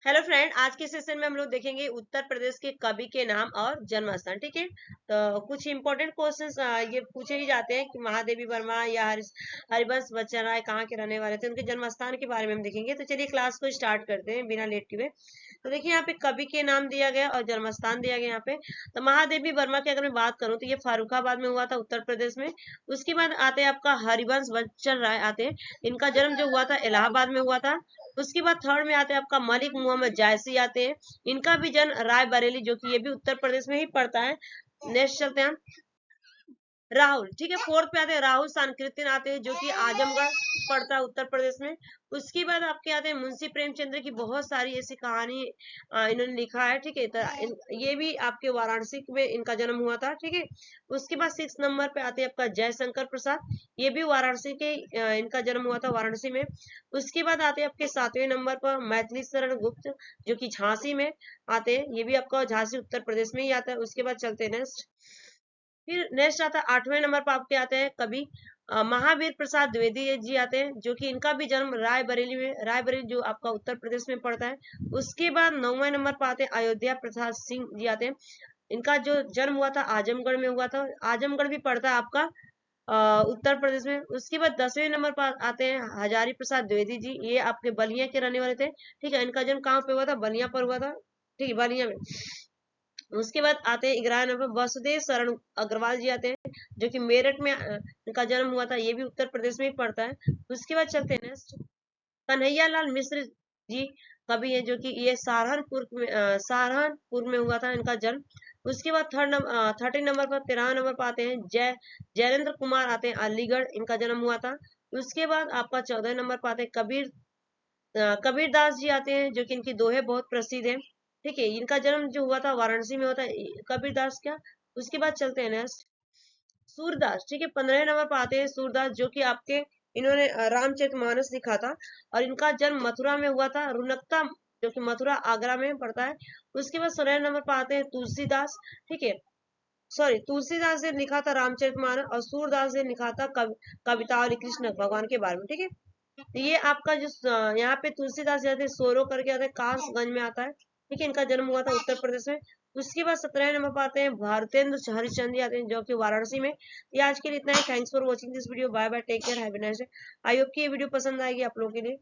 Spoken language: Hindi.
हेलो फ्रेंड, आज के सेशन में हम लोग देखेंगे उत्तर प्रदेश के कवि के नाम और जन्म स्थान। ठीक है, तो कुछ इंपॉर्टेंट क्वेश्चंस ये पूछे ही जाते हैं कि महादेवी वर्मा या हरिवंश बच्चन राय कहाँ के रहने वाले थे, उनके जन्म स्थान के बारे में हम देखेंगे। तो चलिए क्लास को स्टार्ट करते हैं बिना लेट हुए। तो देखिए यहाँ पे कवि के नाम दिया गया और जन्म स्थान दिया गया यहाँ पे। तो महादेवी वर्मा की अगर मैं बात करूँ तो ये फारुखाबाद में हुआ था, उत्तर प्रदेश में। उसके बाद आते हैं आपका हरिवंश बच्चन राय आते हैं। इनका जन्म जो हुआ था इलाहाबाद में हुआ था। उसके बाद थर्ड में आते हैं आपका मलिक मोहम्मद जायसी आते हैं। इनका भी जन्म रायबरेली, जो कि ये भी उत्तर प्रदेश में ही पड़ता है। नेक्स्ट चलते हैं हम राहुल। ठीक है, फोर्थ पे आते हैं राहुल सांकृत्यन आते हैं, जो कि आजमगढ़ पड़ता है उत्तर प्रदेश में। उसके बाद आपके आते हैं मुंशी प्रेमचंद्र की बहुत सारी ऐसी कहानी इन्होंने लिखा है। ठीक है, तो ये भी आपके वाराणसी में इनका जन्म हुआ था। ठीक है, उसके बाद 6 नंबर पे आते हैं आपका जयशंकर प्रसाद। ये भी वाराणसी के इनका जन्म हुआ था वाराणसी में। उसके बाद आते हैं आपके 7वें नंबर पर मैथिली शरण गुप्त, जो कि झांसी में आते हैं। ये भी आपका झांसी उत्तर प्रदेश में ही आता है। उसके बाद चलते हैं नेक्स्ट। फिर नेक्स्ट आता है 8वें नंबर पर आपके आते हैं कवि महावीर प्रसाद द्विवेदी जी आते हैं, जो कि इनका भी जन्म रायबरेली में, रायबरेली जो आपका उत्तर प्रदेश में पड़ता है। उसके बाद 9वें नंबर पर आते हैं अयोध्या प्रसाद सिंह जी आते हैं। इनका जो जन्म हुआ था आजमगढ़ में हुआ था। आजमगढ़ भी पड़ता है आपका उत्तर प्रदेश में। उसके बाद 10वें नंबर पर आते हैं हजारी प्रसाद द्विवेदी जी। ये आपके बलिया के रहने वाले थे। ठीक है, इनका जन्म कहाँ पे हुआ था? बलिया पर हुआ था। ठीक है, बलिया में। उसके बाद आते हैं 11 नंबर वसुदेव शरण अग्रवाल जी आते हैं, जो कि मेरठ में इनका जन्म हुआ था। ये भी उत्तर प्रदेश में ही पड़ता है। उसके बाद चलते हैं नेक्स्ट। कन्हैया लाल मिश्र जी कवि है, जो कि ये सहारनपुर में हुआ था इनका जन्म। उसके बाद 13 नंबर पर 13 नंबर पर आते हैं जयेंद्र कुमार आते हैं, अलीगढ़ इनका जन्म हुआ था। उसके बाद आपका 14 नंबर पर आते हैं कबीर दास जी आते हैं, जो कि इनकी दोहे बहुत प्रसिद्ध है। ठीक है, इनका जन्म जो हुआ था वाराणसी में होता है कबीर दास का। उसके बाद चलते हैं नेक्स्ट सूरदास। ठीक है, 15 नंबर पर आते हैं सूरदास, जो कि आपके इन्होंने रामचरितमानस लिखा था और इनका जन्म मथुरा में हुआ था, रुनकता, जो कि मथुरा आगरा में पड़ता है। उसके बाद 16 नंबर पर आते हैं तुलसीदास। ठीक है, सॉरी, तुलसीदास ने लिखा था रामचरितमानस और सूरदास ने लिखा था कविता और कृष्ण भगवान के बारे में। ठीक है, तो ये आपका जो यहाँ पे तुलसीदास जाते हैं सोरो करके आता है, कासगंज में आता है। ठीक है, इनका जन्म हुआ था उत्तर प्रदेश में। उसके बाद 17 नंबर पर आते हैं भारतेंद्र हरिश्चंद्र जी आते हैं, जो कि वाराणसी में। ये आज के लिए इतना ही। Thanks for watching this video. Bye bye, take care, have a nice day. I hope कि ये वीडियो पसंद आएगी आप लोगों के लिए।